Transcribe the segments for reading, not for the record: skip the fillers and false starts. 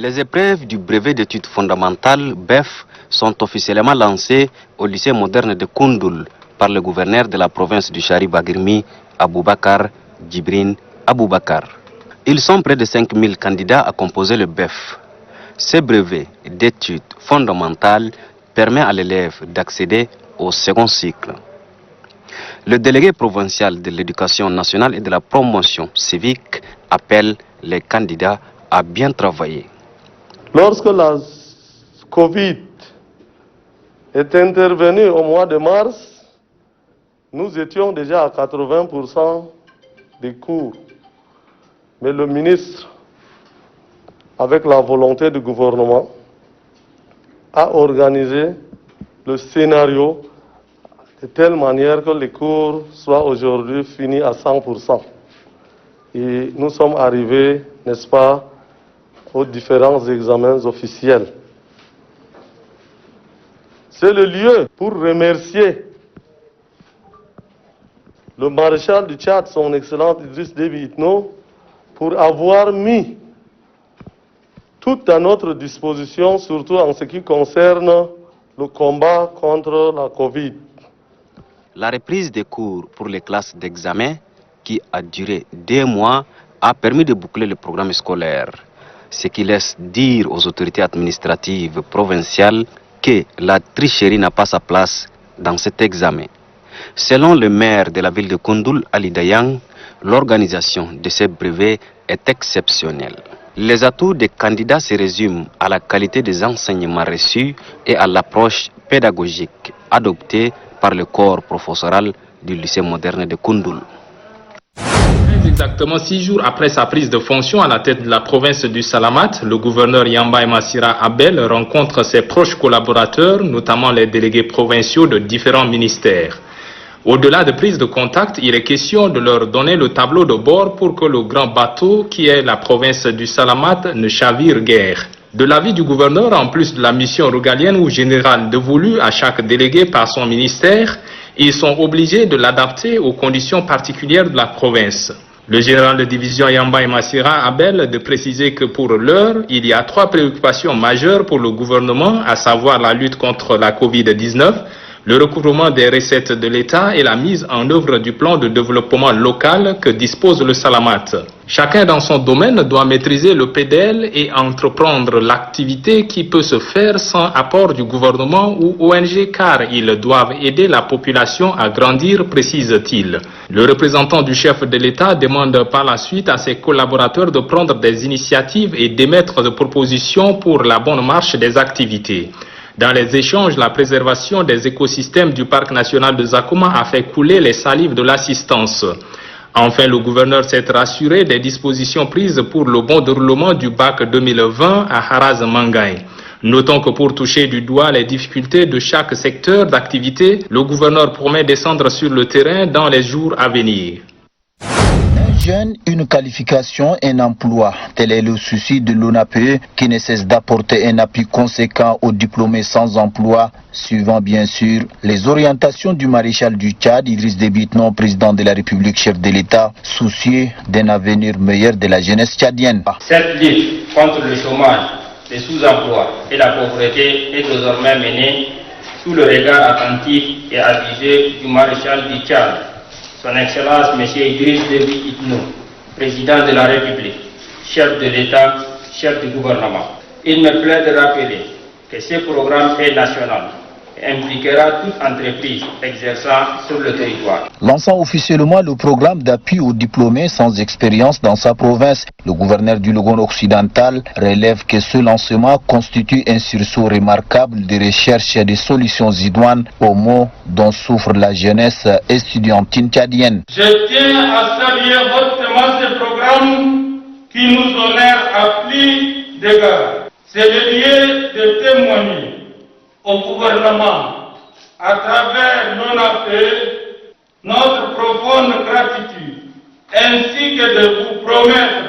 Les épreuves du brevet d'études fondamentales BEF sont officiellement lancées au lycée moderne de Koundoul par le gouverneur de la province du Chari-Bagirmi, Aboubakar Djibrin Aboubakar. Ils sont près de 5000 candidats à composer le BEF. Ce brevet d'études fondamentales permet à l'élève d'accéder au second cycle. Le délégué provincial de l'éducation nationale et de la promotion civique appelle les candidats à bien travailler. Lorsque la Covid est intervenue au mois de mars, nous étions déjà à 80% des cours. Mais le ministre, avec la volonté du gouvernement, a organisé le scénario de telle manière que les cours soient aujourd'hui finis à 100%. Et nous sommes arrivés, n'est-ce pas, aux différents examens officiels. C'est le lieu pour remercier le maréchal du Tchad, son Excellence Idriss Déby Itno, pour avoir mis tout à notre disposition, surtout en ce qui concerne le combat contre la Covid. La reprise des cours pour les classes d'examen, qui a duré 2 mois, a permis de boucler le programme scolaire, ce qui laisse dire aux autorités administratives provinciales que la tricherie n'a pas sa place dans cet examen. Selon le maire de la ville de Koundoul, Ali Dayang, l'organisation de ces brevets est exceptionnelle. Les atouts des candidats se résument à la qualité des enseignements reçus et à l'approche pédagogique adoptée par le corps professoral du lycée moderne de Koundoul. Exactement 6 jours après sa prise de fonction à la tête de la province du Salamat, le gouverneur Yambaye Massira Abel rencontre ses proches collaborateurs, notamment les délégués provinciaux de différents ministères. Au-delà de prise de contact, il est question de leur donner le tableau de bord pour que le grand bateau qui est la province du Salamat ne chavire guère. De l'avis du gouverneur, en plus de la mission régalienne ou générale dévolue à chaque délégué par son ministère, ils sont obligés de l'adapter aux conditions particulières de la province. Le général de division Yambaye Massira Abel de préciser que pour l'heure, il y a 3 préoccupations majeures pour le gouvernement, à savoir la lutte contre la Covid-19, le recouvrement des recettes de l'État et la mise en œuvre du plan de développement local que dispose le Salamat. Chacun dans son domaine doit maîtriser le PDL et entreprendre l'activité qui peut se faire sans apport du gouvernement ou ONG car ils doivent aider la population à grandir, précise-t-il. Le représentant du chef de l'État demande par la suite à ses collaborateurs de prendre des initiatives et d'émettre des propositions pour la bonne marche des activités. Dans les échanges, la préservation des écosystèmes du parc national de Zakouma a fait couler les salives de l'assistance. Enfin, le gouverneur s'est rassuré des dispositions prises pour le bon déroulement du bac 2020 à Haraz Mangaï. Notons que pour toucher du doigt les difficultés de chaque secteur d'activité, le gouverneur promet descendre sur le terrain dans les jours à venir. Jeune, une qualification, un emploi. Tel est le souci de l'ONAPE qui ne cesse d'apporter un appui conséquent aux diplômés sans emploi, suivant bien sûr les orientations du maréchal du Tchad, Idriss Déby Itno, président de la République, chef de l'État, soucieux d'un avenir meilleur de la jeunesse tchadienne. Cette lutte contre le chômage, le sous-emploi et la pauvreté est désormais menée sous le regard attentif et avisé du maréchal du Tchad, Son Excellence M. Idriss Déby Itno, président de la République, chef de l'État, chef du gouvernement. Il me plaît de rappeler que ce programme est national et impliquera toute entreprise exerçant sur le territoire. Lançant officiellement le programme d'appui aux diplômés sans expérience dans sa province, le gouverneur du Logone occidental relève que ce lancement constitue un sursaut remarquable de recherche et de solutions idoines aux maux dont souffre la jeunesse estudiantine tchadienne. Je tiens à saluer hautement ce programme qui nous honore à plus d'égards. C'est le lieu de témoigner au gouvernement, à travers l'ONAPE, notre profonde gratitude, ainsi que de vous promettre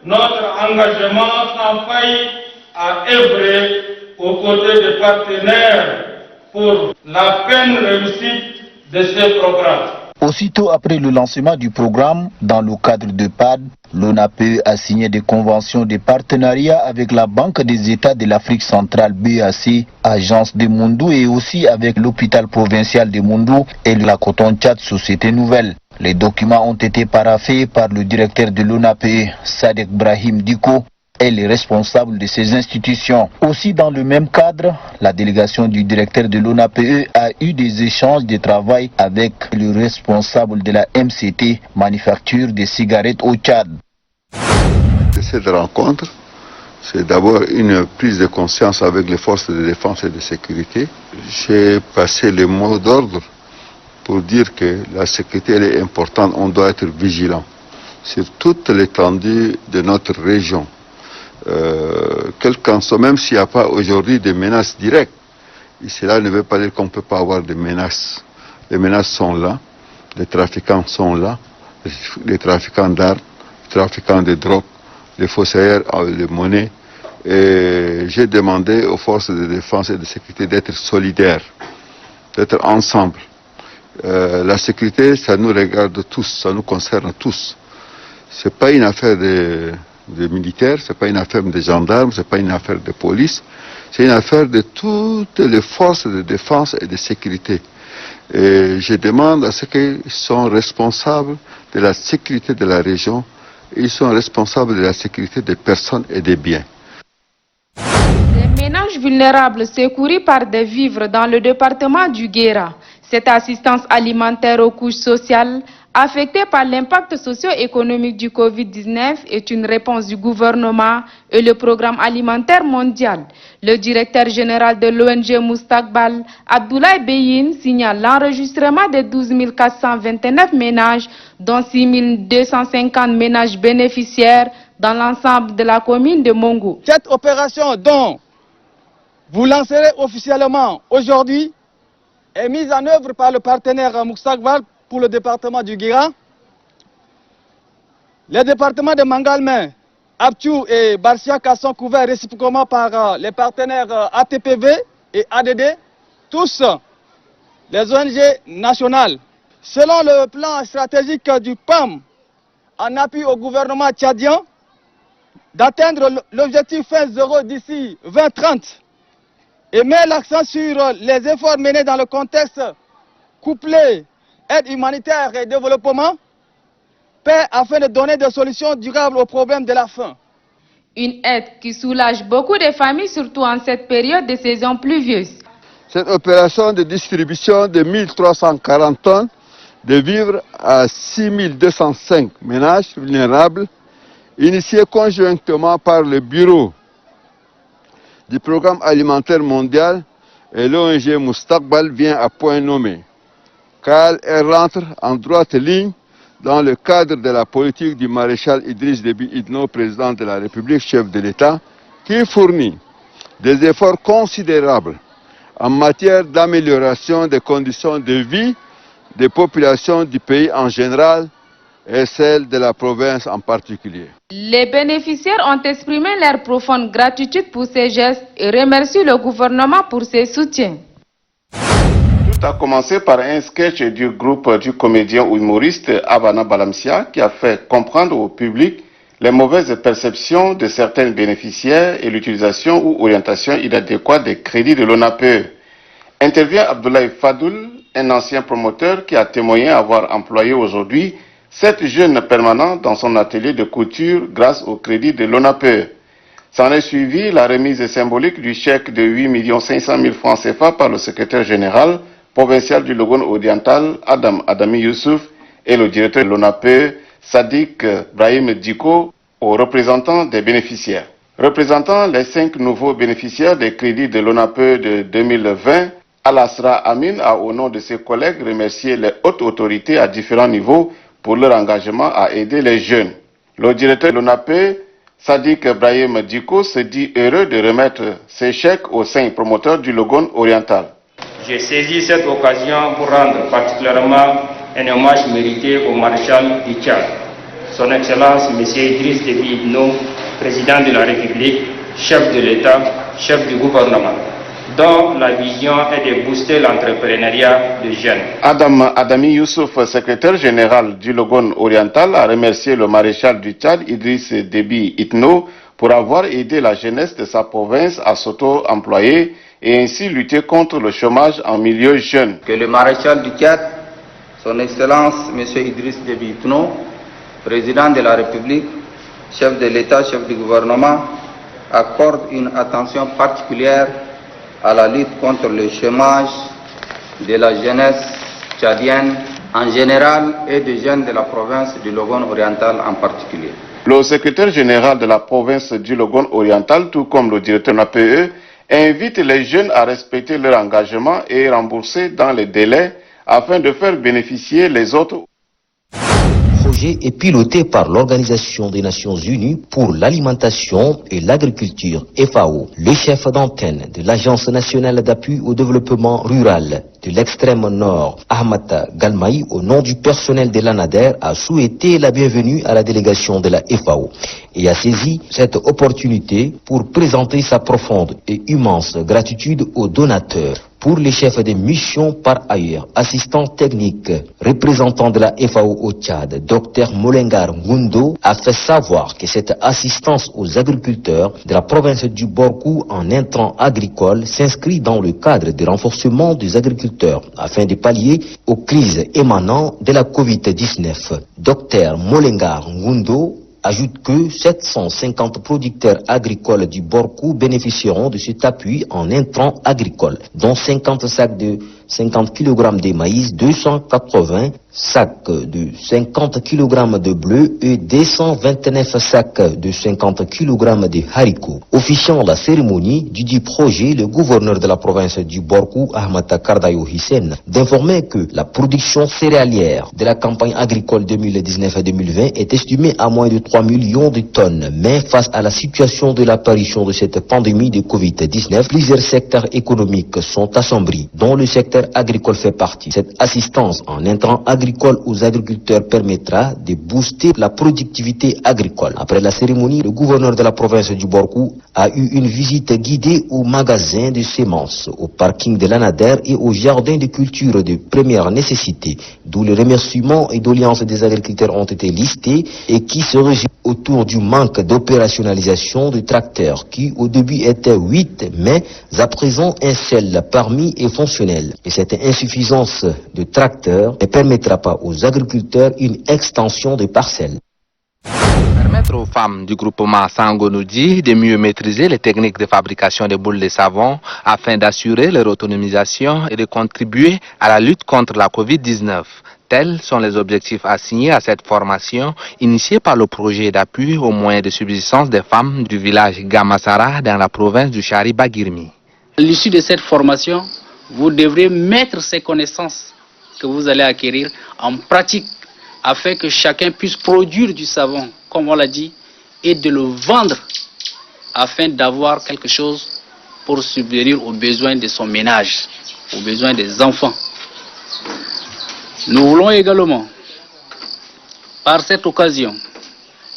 notre engagement sans faille à œuvrer aux côtés des partenaires pour la pleine réussite de ce programme. Aussitôt après le lancement du programme, dans le cadre de PAD, l'ONAPE a signé des conventions de partenariat avec la Banque des États de l'Afrique centrale BAC, Agence de Mundou et aussi avec l'hôpital provincial de Mundou et la Coton Tchad Société Nouvelle. Les documents ont été paraphés par le directeur de l'ONAPE, Sadek Brahim Diko, et les responsables de ces institutions. Aussi dans le même cadre, la délégation du directeur de l'ONAPE a eu des échanges de travail avec le responsable de la MCT, manufacture des cigarettes au Tchad. Cette rencontre, c'est d'abord une prise de conscience avec les forces de défense et de sécurité. J'ai passé le mot d'ordre pour dire que la sécurité elle est importante, on doit être vigilant sur toute l'étendue de notre région. Quel qu'en soit, même s'il n'y a pas aujourd'hui de menaces directes, et cela ne veut pas dire qu'on ne peut pas avoir de menaces. Les menaces sont là, les trafiquants sont là, les trafiquants d'armes, les trafiquants de drogue, les faussaires de monnaie. Et j'ai demandé aux forces de défense et de sécurité d'être solidaires, d'être ensemble. La sécurité, ça nous regarde tous, ça nous concerne tous. Ce n'est pas une affaire de militaires, ce n'est pas une affaire de gendarmes, ce n'est pas une affaire de police, c'est une affaire de toutes les forces de défense et de sécurité. Et je demande à ceux qui sont responsables de la sécurité de la région, ils sont responsables de la sécurité des personnes et des biens. Des ménages vulnérables secourus par des vivres dans le département du Guéra. Cette assistance alimentaire aux couches sociales affectées par l'impact socio-économique du Covid-19 est une réponse du gouvernement et le programme alimentaire mondial. Le directeur général de l'ONG Moustakbal, Abdoulaye Beyin, signale l'enregistrement de 12 429 ménages, dont 6 250 ménages bénéficiaires dans l'ensemble de la commune de Mongo. Cette opération dont vous lancerez officiellement aujourd'hui est mise en œuvre par le partenaire Moustakbal pour le département du Guéra. Les départements de Mangalmé, Abtiou et Barsiaka sont couverts réciproquement par les partenaires ATPV et ADD, tous les ONG nationales. Selon le plan stratégique du PAM, en appui au gouvernement tchadien, d'atteindre l'objectif fin zéro d'ici 2030 et met l'accent sur les efforts menés dans le contexte couplé aide humanitaire et développement, paix afin de donner des solutions durables aux problèmes de la faim. Une aide qui soulage beaucoup de familles, surtout en cette période de saison pluvieuse. Cette opération de distribution de 1340 tonnes de vivres à 6205 ménages vulnérables, initiée conjointement par le Bureau du Programme alimentaire mondial et l'ONG Moustakbal, vient à point nommé, car elle rentre en droite ligne dans le cadre de la politique du maréchal Idriss Déby Itno, président de la République, chef de l'État, qui fournit des efforts considérables en matière d'amélioration des conditions de vie des populations du pays en général et celles de la province en particulier. Les bénéficiaires ont exprimé leur profonde gratitude pour ces gestes et remercient le gouvernement pour ses soutiens. Tout a commencé par un sketch du groupe du comédien ou humoriste Abana Balamsia qui a fait comprendre au public les mauvaises perceptions de certains bénéficiaires et l'utilisation ou orientation inadéquate des crédits de l'ONAPE. Intervient Abdoulaye Fadoul, un ancien promoteur qui a témoigné avoir employé aujourd'hui 7 jeunes permanents dans son atelier de couture grâce au crédit de l'ONAPE. S'en est suivi la remise symbolique du chèque de 8 500 000 francs CFA par le secrétaire général provincial du Logone oriental, Adam Adami Youssouf, et le directeur de l'ONAPE, Sadik Brahim Diko, aux représentants des bénéficiaires. Représentant les 5 nouveaux bénéficiaires des crédits de l'ONAPE de 2020, Alasra Amin a, au nom de ses collègues, remercié les hautes autorités à différents niveaux pour leur engagement à aider les jeunes. Le directeur de l'ONAPE, Sadik Brahim Diko, se dit heureux de remettre ces chèques aux 5 promoteurs du Logone oriental. J'ai saisi cette occasion pour rendre particulièrement un hommage mérité au maréchal du Tchad, son Excellence M. Idriss Déby Itno, président de la République, chef de l'État, chef du gouvernement. dont la vision est de booster l'entrepreneuriat des jeunes. Adami Youssouf, secrétaire général du Logone oriental, a remercié le maréchal du Tchad, Idriss Déby Itno, pour avoir aidé la jeunesse de sa province à s'auto-employer et ainsi lutter contre le chômage en milieu jeune. Que le maréchal du Tchad, son Excellence M. Idriss Déby Itno, président de la République, chef de l'État, chef du gouvernement, accorde une attention particulière à la lutte contre le chômage de la jeunesse tchadienne en général et des jeunes de la province du Logone oriental en particulier. Le secrétaire général de la province du Logone oriental, tout comme le directeur de l'APE, invite les jeunes à respecter leur engagement et rembourser dans les délais afin de faire bénéficier les autres. Le projet est piloté par l'Organisation des Nations Unies pour l'alimentation et l'agriculture, FAO. Le chef d'antenne de l'Agence nationale d'appui au développement rural de l'extrême nord, Ahmad Galmaï, au nom du personnel de l'ANADER, a souhaité la bienvenue à la délégation de la FAO et a saisi cette opportunité pour présenter sa profonde et immense gratitude aux donateurs. Pour les chefs de mission, par ailleurs, assistant technique, représentant de la FAO au Tchad, Dr Molengar Ngundo, a fait savoir que cette assistance aux agriculteurs de la province du Borkou en intrants agricoles s'inscrit dans le cadre du renforcement des agriculteurs afin de pallier aux crises émanant de la Covid-19. Dr Molengar Ngundo ajoute que 750 producteurs agricoles du Borkou bénéficieront de cet appui en intrants agricoles, dont 50 sacs de 50 kg de maïs, 280 sacs de 50 kg de bleu et 229 sacs de 50 kg de haricots. Officiant la cérémonie du dit projet, le gouverneur de la province du Borkou, Ahmad Kardayo Hissène, d'informer que la production céréalière de la campagne agricole 2019-2020 est estimée à moins de 3 millions de tonnes. Mais face à la situation de l'apparition de cette pandémie de Covid-19, plusieurs secteurs économiques sont assombris, dont le secteur agricole fait partie. Cette assistance en intrants agricoles aux agriculteurs permettra de booster la productivité agricole. Après la cérémonie, le gouverneur de la province du Borkou a eu une visite guidée au magasin de semences, au parking de l'ANADER et au jardin de culture de première nécessité, d'où les remerciements et doléances des agriculteurs ont été listés et qui se régit autour du manque d'opérationnalisation de tracteurs qui au début étaient 8 mais à présent un seul parmi est fonctionnel. Et cette insuffisance de tracteurs ne permettra pas aux agriculteurs une extension des parcelles. Permettre aux femmes du groupement Sangonoudi de mieux maîtriser les techniques de fabrication de boules de savon afin d'assurer leur autonomisation et de contribuer à la lutte contre la Covid-19. Tels sont les objectifs assignés à cette formation initiée par le projet d'appui aux moyens de subsistance des femmes du village Gamassara dans la province du Chari-Bagirmi. À l'issue de cette formation, vous devrez mettre ces connaissances que vous allez acquérir en pratique afin que chacun puisse produire du savon, comme on l'a dit, et de le vendre afin d'avoir quelque chose pour subvenir aux besoins de son ménage, aux besoins des enfants. Nous voulons également, par cette occasion,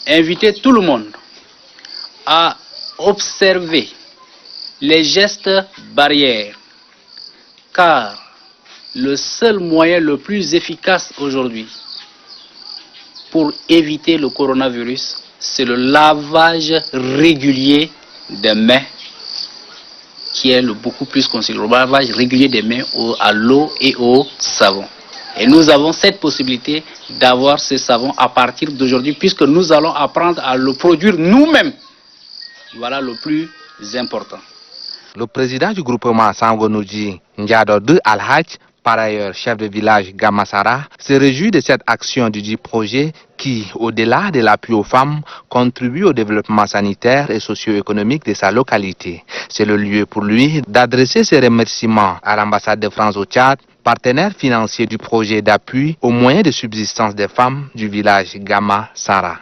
inviter tout le monde à observer les gestes barrières, car le seul moyen le plus efficace aujourd'hui pour éviter le coronavirus, c'est le lavage régulier des mains, qui est le beaucoup plus considéré, le lavage régulier des mains à l'eau et au savon. Et nous avons cette possibilité d'avoir ce savon à partir d'aujourd'hui, puisque nous allons apprendre à le produire nous-mêmes. Voilà le plus important. Le président du groupement Sangonoudi, Ndiadodou Al-Haj, par ailleurs chef de village Gamassara, se réjouit de cette action du dit projet qui, au-delà de l'appui aux femmes, contribue au développement sanitaire et socio-économique de sa localité. C'est le lieu pour lui d'adresser ses remerciements à l'ambassade de France au Tchad, partenaire financier du projet d'appui aux moyens de subsistance des femmes du village Gamassara.